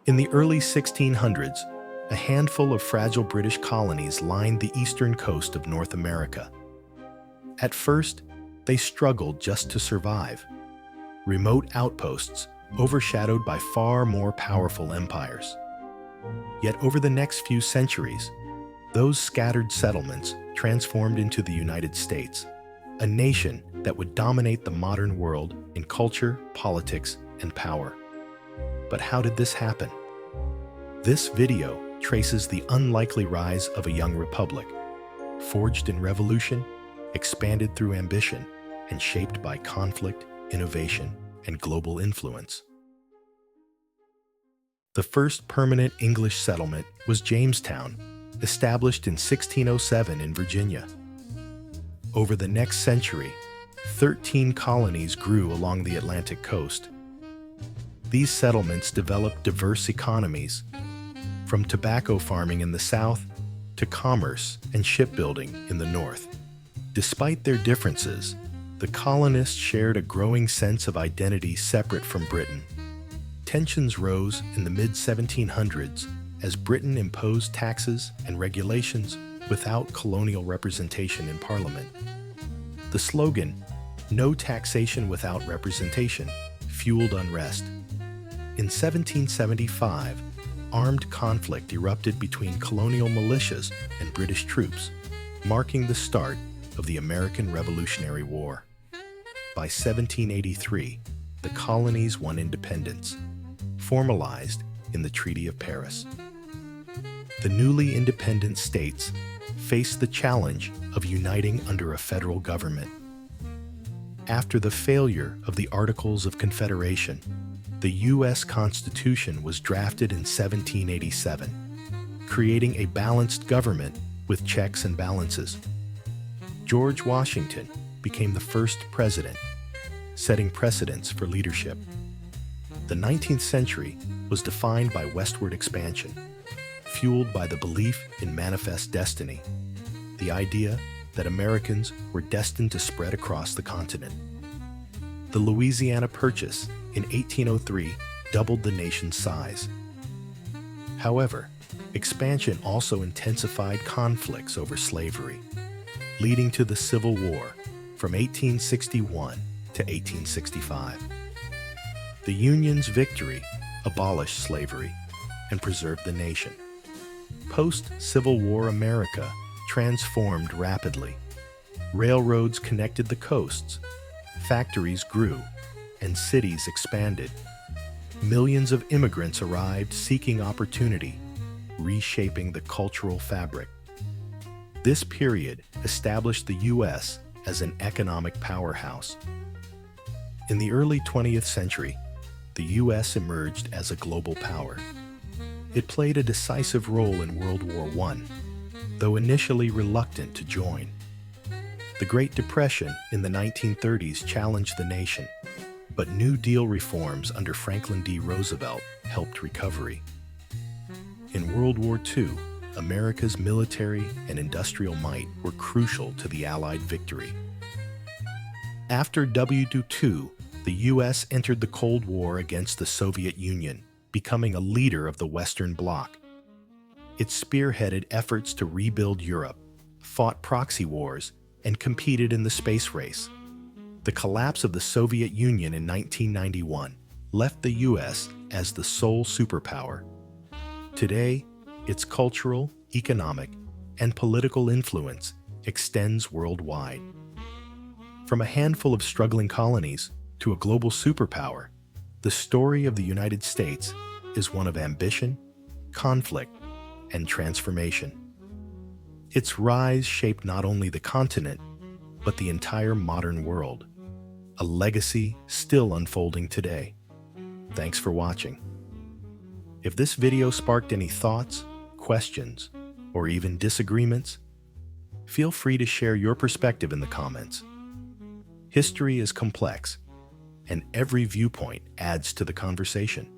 In the early 1600s, a handful of fragile British colonies lined the eastern coast of North America. At first, they struggled just to survive. Remote outposts overshadowed by far more powerful empires. Yet over the next few centuries, those scattered settlements transformed into the United States, a nation that would dominate the modern world in culture, politics, and power. But how did this happen? This video traces the unlikely rise of a young republic, forged in revolution, expanded through ambition, and shaped by conflict, innovation, and global influence. The first permanent English settlement was Jamestown, established in 1607 in Virginia. Over the next century, 13 colonies grew along the Atlantic coast. These settlements developed diverse economies, from tobacco farming in the south to commerce and shipbuilding in the north. Despite their differences, the colonists shared a growing sense of identity separate from Britain. Tensions rose in the mid-1700s as Britain imposed taxes and regulations without colonial representation in Parliament. The slogan, "No taxation without representation," fueled unrest. In 1775, armed conflict erupted between colonial militias and British troops, marking the start of the American Revolutionary War. By 1783, the colonies won independence, formalized in the Treaty of Paris. The newly independent states faced the challenge of uniting under a federal government. After the failure of the Articles of Confederation, the U.S. Constitution was drafted in 1787, creating a balanced government with checks and balances. George Washington became the first president, setting precedents for leadership. The 19th century was defined by westward expansion, fueled by the belief in manifest destiny, the idea that Americans were destined to spread across the continent. The Louisiana Purchase in 1803 doubled the nation's size. However, expansion also intensified conflicts over slavery, leading to the Civil War from 1861 to 1865. The Union's victory abolished slavery and preserved the nation. Post-Civil War America transformed rapidly. Railroads connected the coasts, factories grew, and cities expanded. Millions of immigrants arrived seeking opportunity, reshaping the cultural fabric. This period established the U.S. as an economic powerhouse. In the early 20th century, the U.S. emerged as a global power. It played a decisive role in World War I, though initially reluctant to join. The Great Depression in the 1930s challenged the nation, but New Deal reforms under Franklin D. Roosevelt helped recovery. In World War II, America's military and industrial might were crucial to the Allied victory. After WW II, the U.S. entered the Cold War against the Soviet Union, becoming a leader of the Western Bloc. It spearheaded efforts to rebuild Europe, fought proxy wars, and competed in the space race. The collapse of the Soviet Union in 1991 left the U.S. as the sole superpower. Today, its cultural, economic, and political influence extends worldwide. From a handful of struggling colonies to a global superpower, the story of the United States is one of ambition, conflict, and transformation. Its rise shaped not only the continent, but the entire modern world, a legacy still unfolding today. Thanks for watching. If this video sparked any thoughts, questions, or even disagreements, feel free to share your perspective in the comments. History is complex, and every viewpoint adds to the conversation.